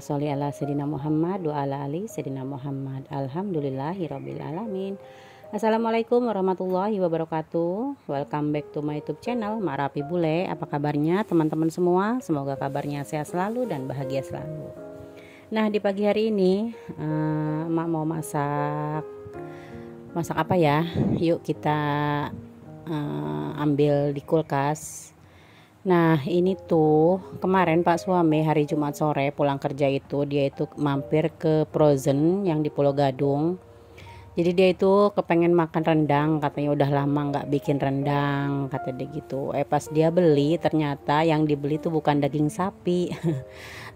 sholli ala Sayyidina Muhammad wa ala ali Sayyidina Muhammad. Alhamdulillahirabbil alamin. Assalamualaikum warahmatullahi wabarakatuh. Welcome back to my YouTube channel Mak Rapi Bule. Apa kabarnya teman-teman semua? Semoga kabarnya sehat selalu dan bahagia selalu. Nah, di pagi hari ini Mak mau masak apa ya? Yuk kita ambil di kulkas. Nah, ini tuh kemarin Pak suami hari Jumat sore pulang kerja itu dia itu mampir ke Frozen yang di Pulau Gadung. Jadi dia itu kepengen makan rendang, katanya udah lama nggak bikin rendang, kata dia gitu. Pas dia beli ternyata yang dibeli tuh bukan daging sapi.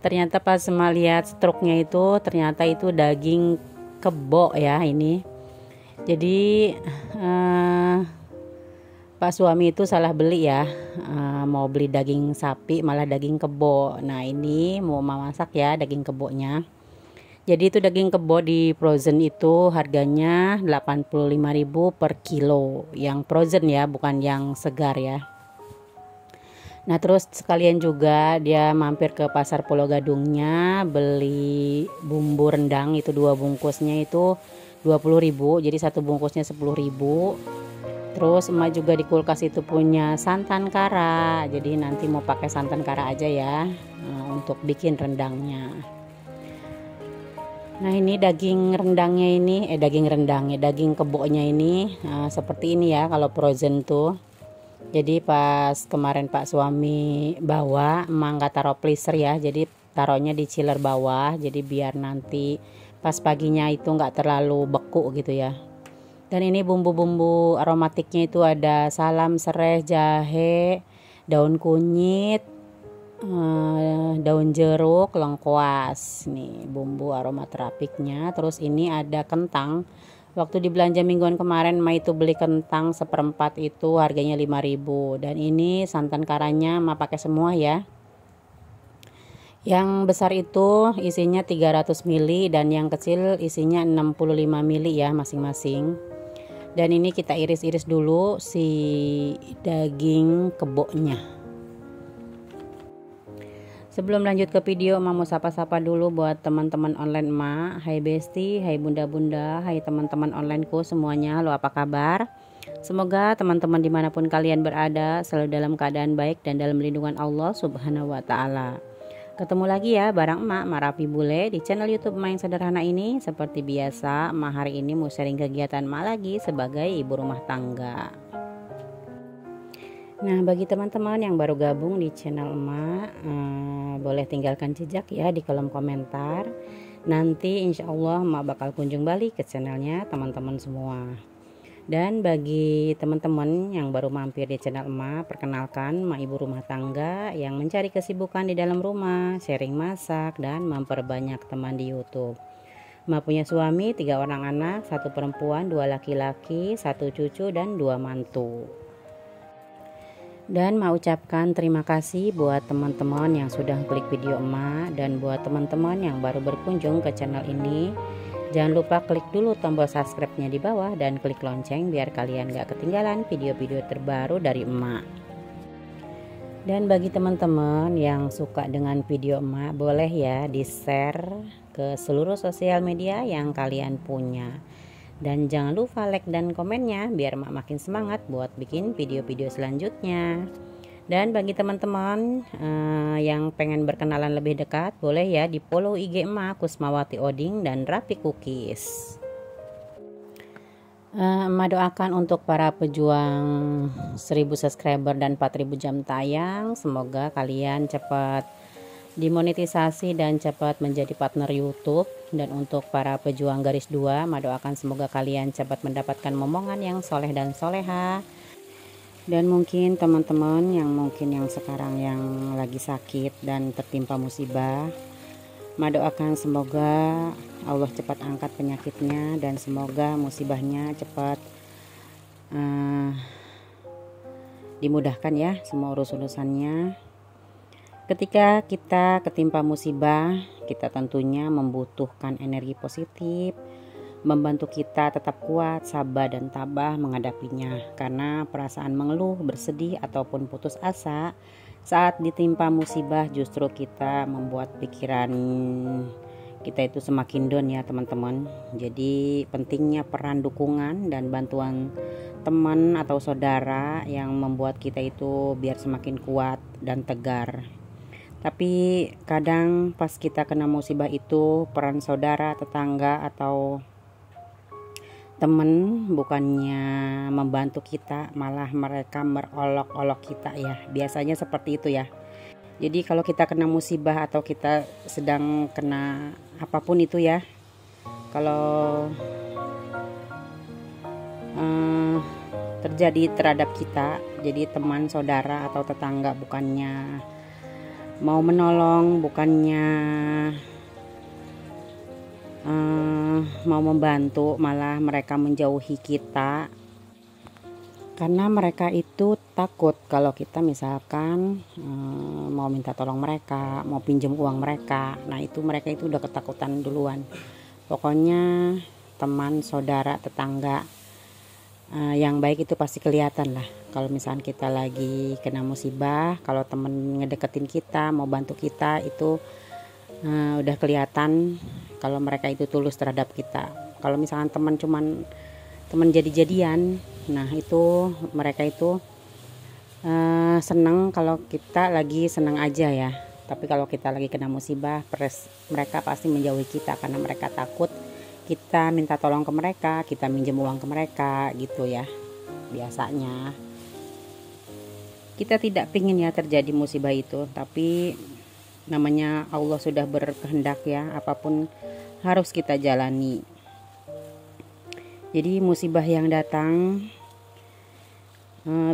Ternyata pas lihat struknya itu ternyata itu daging kebo ya ini. Jadi Pak suami itu salah beli ya, mau beli daging sapi malah daging kebo. Nah, ini mau masak ya daging kebonya. Jadi itu daging kebo di Frozen itu harganya 85.000 per kilo. Yang Frozen ya, bukan yang segar ya. Nah, terus sekalian juga dia mampir ke pasar Pulau Gadungnya beli bumbu rendang itu 2 bungkusnya itu 20.000. Jadi satu bungkusnya 10.000. Terus emak juga di kulkas itu punya santan kara. Jadi nanti mau pakai santan kara aja ya untuk bikin rendangnya. Nah, ini daging rendangnya ini daging kebonya ini seperti ini ya kalau Frozen tuh. Jadi pas kemarin Pak suami bawa emak nggak taruh freezer ya. Jadi taruhnya di chiller bawah. Jadi biar nanti pas paginya itu nggak terlalu beku gitu ya. Dan ini bumbu-bumbu aromatiknya itu ada salam, serai, jahe, daun kunyit, daun jeruk, lengkuas. Nih bumbu aromaterapiknya. Terus ini ada kentang. Waktu di belanja mingguan kemarin Ma itu beli kentang seperempat itu harganya 5.000. Dan ini santan karanya Ma pakai semua ya. Yang besar itu isinya 300 ml dan yang kecil isinya 65 ml ya masing-masing. Dan ini kita iris-iris dulu si daging kebonya. Sebelum lanjut ke video, mau sapa-sapa dulu buat teman-teman online emak. Hai Besti, hai bunda-bunda, hai teman-teman onlineku semuanya. Halo, apa kabar? Semoga teman-teman dimanapun kalian berada selalu dalam keadaan baik dan dalam lindungan Allah Subhanahu wa Ta'ala. Ketemu lagi ya bareng emak Rapi Bule di channel YouTube emak yang sederhana ini. Seperti biasa emak hari ini mau sharing kegiatan emak lagi sebagai ibu rumah tangga. Nah, bagi teman-teman yang baru gabung di channel emak boleh tinggalkan jejak ya di kolom komentar. Nanti insya Allah emak bakal kunjung balik ke channelnya teman-teman semua. Dan bagi teman-teman yang baru mampir di channel emak, perkenalkan emak ibu rumah tangga yang mencari kesibukan di dalam rumah, sharing masak, dan memperbanyak teman di YouTube. Emak punya suami, 3 orang anak, 1 perempuan, 2 laki-laki, 1 cucu, dan 2 mantu. Dan mau ucapkan terima kasih buat teman-teman yang sudah klik video emak dan buat teman-teman yang baru berkunjung ke channel ini. Jangan lupa klik dulu tombol subscribe-nya di bawah dan klik lonceng biar kalian gak ketinggalan video-video terbaru dari emak. Dan bagi teman-teman yang suka dengan video emak, boleh ya di-share ke seluruh sosial media yang kalian punya. Dan jangan lupa like dan komennya biar emak makin semangat buat bikin video-video selanjutnya. Dan bagi teman-teman yang pengen berkenalan lebih dekat, boleh ya di follow IG emak Kusmawati Oding dan Rapi Cookies. Emak doakan untuk para pejuang 1000 subscriber dan 4000 jam tayang. Semoga kalian cepat dimonetisasi dan cepat menjadi partner YouTube. Dan untuk para pejuang garis 2, emak doakan semoga kalian cepat mendapatkan momongan yang soleh dan soleha. Dan mungkin teman-teman yang sekarang yang lagi sakit dan tertimpa musibah, emak doakan semoga Allah cepat angkat penyakitnya dan semoga musibahnya cepat dimudahkan ya semua urusannya. Ketika kita ketimpa musibah, kita tentunya membutuhkan energi positif, membantu kita tetap kuat, sabar dan tabah menghadapinya. Karena perasaan mengeluh, bersedih ataupun putus asa Saat ditimpa musibah justru kita membuat pikiran kita itu semakin down ya teman-teman. Jadi pentingnya peran dukungan dan bantuan teman atau saudara yang membuat kita itu biar semakin kuat dan tegar. Tapi kadang pas kita kena musibah itu peran saudara, tetangga atau temen bukannya membantu kita, malah mereka merolok-olok kita ya. Biasanya seperti itu ya. Jadi kalau kita kena musibah atau kita sedang kena apapun itu ya, kalau terjadi terhadap kita, jadi teman, saudara atau tetangga bukannya mau menolong, bukannya mau membantu, malah mereka menjauhi kita karena mereka itu takut kalau kita misalkan mau minta tolong mereka, mau pinjam uang mereka. Nah itu mereka itu udah ketakutan duluan. Pokoknya teman, saudara, tetangga yang baik itu pasti kelihatan lah. Kalau misalkan kita lagi kena musibah, kalau temen ngedeketin kita, mau bantu kita, itu udah kelihatan kalau mereka itu tulus terhadap kita. Kalau misalkan teman jadi-jadian, nah itu mereka itu seneng kalau kita lagi seneng aja ya. Tapi kalau kita lagi kena musibah, mereka pasti menjauhi kita karena mereka takut kita minta tolong ke mereka, kita minjem uang ke mereka gitu ya. Biasanya kita tidak pingin ya terjadi musibah itu, tapi namanya Allah sudah berkehendak ya, apapun harus kita jalani. Jadi musibah yang datang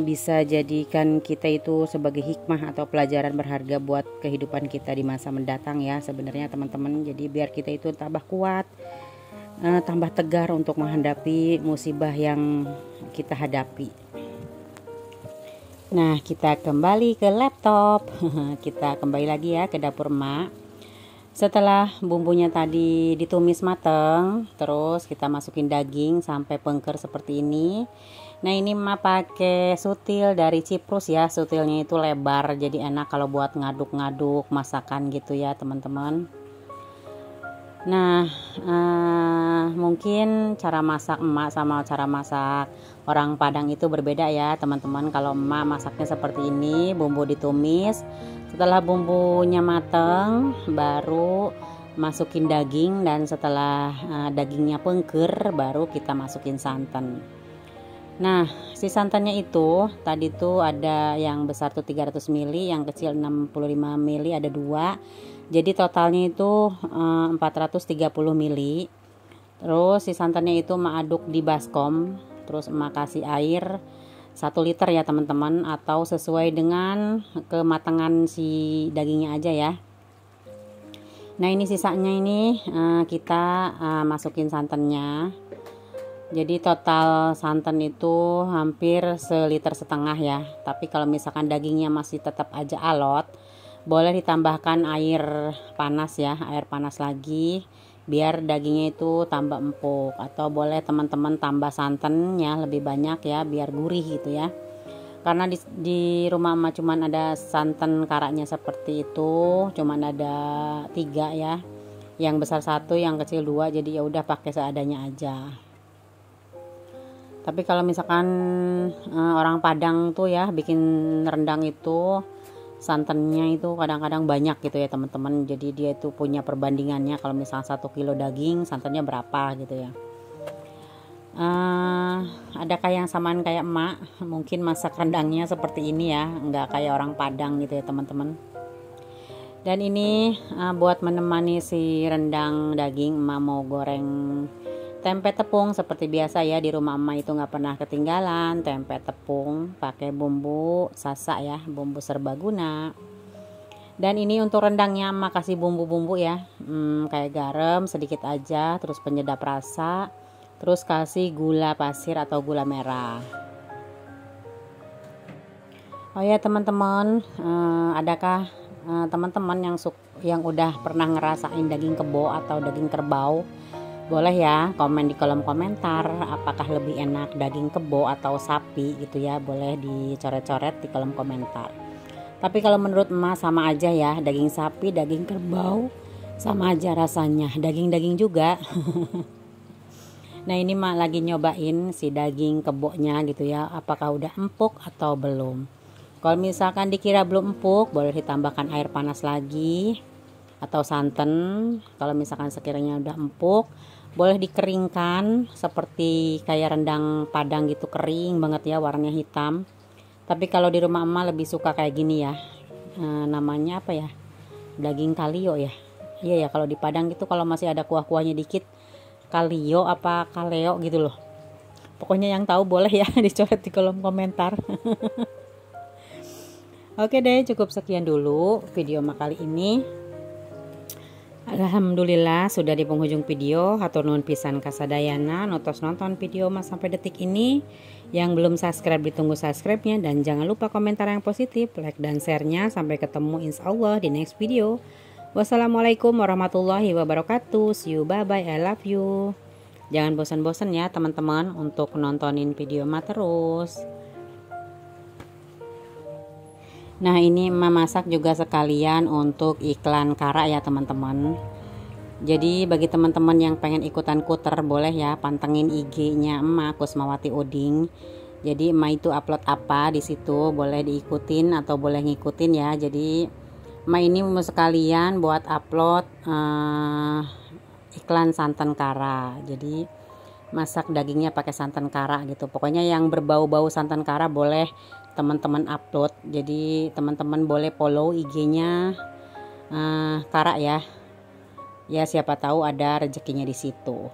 bisa jadikan kita itu sebagai hikmah atau pelajaran berharga buat kehidupan kita di masa mendatang ya sebenarnya teman-teman. Jadi biar kita itu tambah kuat, tambah tegar untuk menghadapi musibah yang kita hadapi. Nah kita kembali ke laptop. Kita kembali lagi ya ke dapur emak. Setelah bumbunya tadi ditumis mateng, terus kita masukin daging sampai pengker seperti ini. Nah ini emak pakai sutil dari Ciprus ya. Sutilnya itu lebar, jadi enak kalau buat ngaduk-ngaduk masakan gitu ya teman-teman. Nah mungkin cara masak emak sama cara masak orang Padang itu berbeda ya teman-teman. Kalau emak masaknya seperti ini, bumbu ditumis, setelah bumbunya mateng baru masukin daging, dan setelah dagingnya pengker baru kita masukin santan. Nah si santannya itu tadi tuh ada yang besar tuh 300 ml, yang kecil 65 ml, ada 2. Jadi totalnya itu 430 ml. Terus si santannya itu emak aduk di baskom. Terus emak kasih air 1 liter ya teman-teman, atau sesuai dengan kematangan si dagingnya aja ya. Nah ini sisanya ini kita masukin santannya. Jadi total santan itu hampir 1,5 liter ya. Tapi kalau misalkan dagingnya masih tetap aja alot, boleh ditambahkan air panas ya, air panas lagi biar dagingnya itu tambah empuk, atau boleh teman-teman tambah santannya lebih banyak ya biar gurih gitu ya. Karena di rumah emak cuman ada santan karaknya seperti itu, cuman ada 3 ya, yang besar 1, yang kecil 2, jadi ya udah pakai seadanya aja. Tapi kalau misalkan orang Padang tuh ya bikin rendang itu santannya itu kadang-kadang banyak gitu ya teman-teman. Jadi dia itu punya perbandingannya, kalau misalnya 1 kilo daging santannya berapa gitu ya. Adakah yang samaan kayak emak? Mungkin masak rendangnya seperti ini ya, nggak kayak orang Padang gitu ya teman-teman. Dan ini buat menemani si rendang daging, emak mau goreng tempe tepung seperti biasa ya. Di rumah emak itu nggak pernah ketinggalan tempe tepung pakai bumbu sasak ya, bumbu serbaguna. Dan ini untuk rendangnya emak kasih bumbu-bumbu ya, kayak garam sedikit aja, terus penyedap rasa, terus kasih gula pasir atau gula merah. Oh ya teman-teman, adakah teman-teman yang udah pernah ngerasain daging kebo atau daging kerbau? Boleh ya komen di kolom komentar, apakah lebih enak daging kebo atau sapi gitu ya, boleh dicoret-coret di kolom komentar. Tapi kalau menurut emak sama aja ya, daging sapi, daging kerbau sama aja rasanya, daging-daging juga. Nah ini mak lagi nyobain si daging keboknya gitu ya, apakah udah empuk atau belum. Kalau misalkan dikira belum empuk, boleh ditambahkan air panas lagi atau santan. Kalau misalkan sekiranya udah empuk, boleh dikeringkan seperti kayak rendang Padang gitu, kering banget ya, warnanya hitam. Tapi kalau di rumah emak lebih suka kayak gini ya, namanya apa ya, daging kalio ya. Iya ya, kalau di Padang itu kalau masih ada kuah-kuahnya dikit, kalio apa kaleo gitu loh. Pokoknya yang tahu boleh ya dicoret di kolom komentar. Oke deh, cukup sekian dulu video emak kali ini. Alhamdulillah sudah di penghujung video. Hatur nuhun pisan kasadayana notos nonton video mas sampai detik ini. Yang belum subscribe ditunggu subscribe-nya, dan jangan lupa komentar yang positif, like dan share-nya. Sampai ketemu insyaallah di next video. Wassalamualaikum warahmatullahi wabarakatuh. See you, bye bye, I love you. Jangan bosan-bosan ya teman-teman untuk nontonin video emak terus. Nah ini emak masak juga sekalian untuk iklan Kara ya teman-teman. Jadi bagi teman-teman yang pengen ikutan kuter, boleh ya pantengin IG-nya emak, Kusmawati Oding. Jadi emak itu upload apa di situ boleh diikutin atau boleh ngikutin ya. Jadi emak ini mau sekalian buat upload iklan santan Kara. Jadi masak dagingnya pakai santan Kara gitu. Pokoknya yang berbau-bau santan Kara boleh teman-teman upload. Jadi teman-teman boleh follow IG-nya Kara ya. Ya siapa tahu ada rezekinya di situ.